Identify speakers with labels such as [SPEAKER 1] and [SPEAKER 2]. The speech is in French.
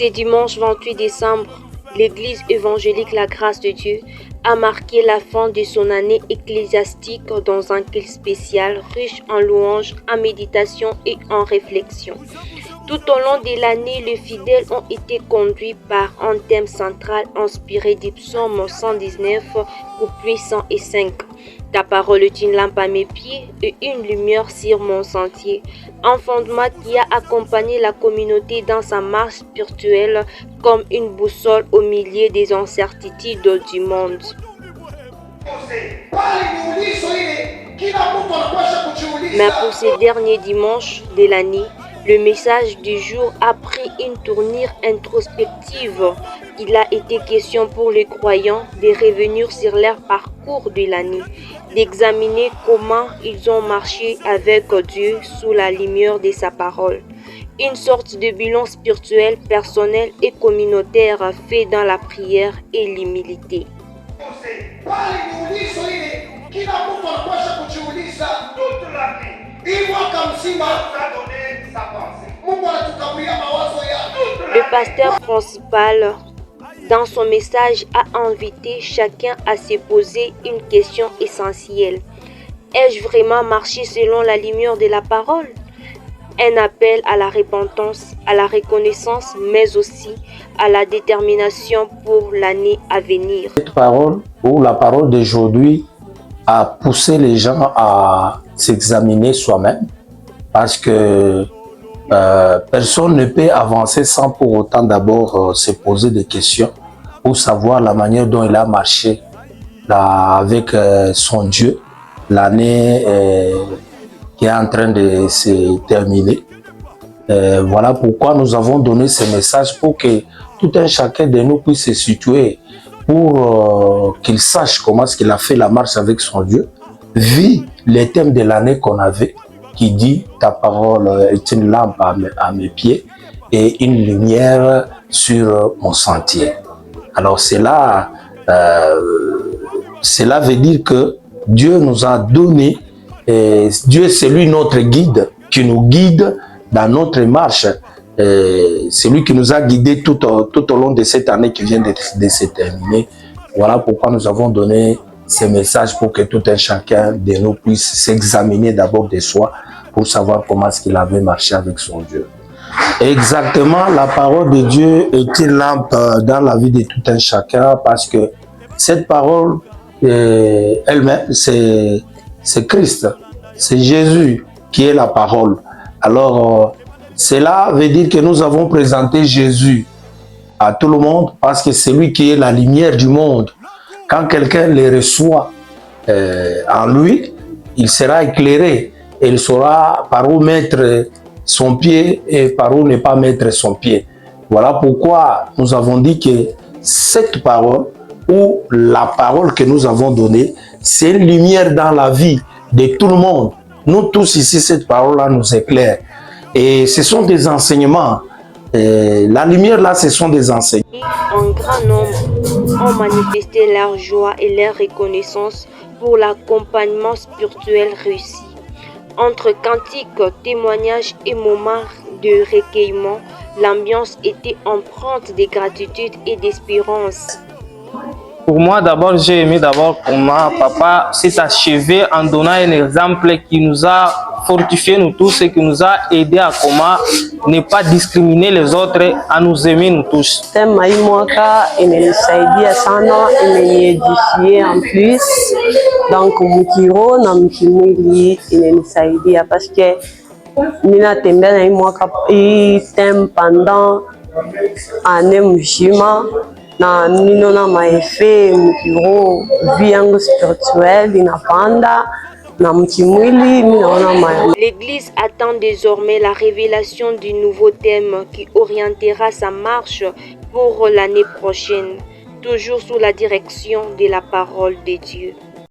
[SPEAKER 1] Ce dimanche 28 décembre, l'Église évangélique La Grâce de Dieu a marqué la fin de son année ecclésiastique dans un culte spécial riche en louanges, en méditation et en réflexion. Tout au long de l'année, les fidèles ont été conduits par un thème central inspiré du psaume 119, couplets 105. Ta parole est une lampe à mes pieds et une lumière sur mon sentier. Un fondement qui a accompagné la communauté dans sa marche spirituelle comme une boussole au milieu des incertitudes du monde. Mais pour ces derniers dimanches de l'année, le message du jour a pris une tournure introspective. Il a été question pour les croyants de revenir sur leur parcours de l'année, d'examiner comment ils ont marché avec Dieu sous la lumière de sa parole. Une sorte de bilan spirituel, personnel et communautaire fait dans la prière et l'humilité. Le pasteur principal, dans son message, a invité chacun à se poser une question essentielle. Ai-je vraiment marché selon la lumière de la parole? Un appel à la repentance, à la reconnaissance, mais aussi à la détermination pour l'année à venir.
[SPEAKER 2] Cette parole, ou la parole d'aujourd'hui, a poussé les gens à s'examiner soi-même, parce que personne ne peut avancer sans pour autant d'abord se poser des questions pour savoir la manière dont il a marché avec son Dieu, l'année qui est en train de se terminer. Voilà pourquoi nous avons donné ce message, pour que tout un chacun de nous puisse se situer, pour qu'il sache comment est-ce qu'il a fait la marche avec son Dieu, vit les thèmes de l'année qu'on avait, qui dit ta parole est une lampe à mes pieds et une lumière sur mon sentier. Alors cela veut dire que Dieu nous a donné, Dieu c'est lui notre guide, qui nous guide dans notre marche. C'est lui qui nous a guidés tout au long de cette année qui vient de se terminer. Voilà pourquoi nous avons donné ces messages, pour que tout un chacun de nous puisse s'examiner d'abord de soi, pour savoir comment est-ce qu'il avait marché avec son Dieu. Exactement, la parole de Dieu est une lampe dans la vie de tout un chacun, parce que cette parole elle-même, c'est Christ, c'est Jésus qui est la parole. Alors, cela veut dire que nous avons présenté Jésus à tout le monde, parce que c'est lui qui est la lumière du monde. Quand quelqu'un le reçoit en lui, il sera éclairé et il saura par où mettre son pied et par où ne pas mettre son pied. Voilà pourquoi nous avons dit que cette parole, ou la parole que nous avons donnée, c'est une lumière dans la vie de tout le monde. Nous tous ici, cette parole-là nous éclaire. Et ce sont des enseignements. La lumière là, ce sont des enseignements.
[SPEAKER 1] Un grand nombre ont manifesté leur joie et leur reconnaissance pour l'accompagnement spirituel réussi. Entre cantiques, témoignages et moments de recueillement, l'ambiance était empreinte de gratitude et d'espérance.
[SPEAKER 3] Pour moi, d'abord, j'ai aimé comment papa s'est achevé en donnant un exemple qui nous a fortifié nous tous et qui nous a aidé à comment ne pas discriminer les autres, à nous aimer nous tous.
[SPEAKER 4] Thème Maïmoaka imenisaidia sana, imeniedifier en plus. Donc mukiro na mkimwili imenisaidia parce que ninatembea na Maïmoaka hii thème pendant année mzima. Na minona maefe mukiro vie yangu spirituelle inapanda na mkimwili minaona maya.
[SPEAKER 1] L'Église attend désormais la révélation du nouveau thème qui orientera sa marche pour l'année prochaine, toujours sous la direction de la parole de Dieu.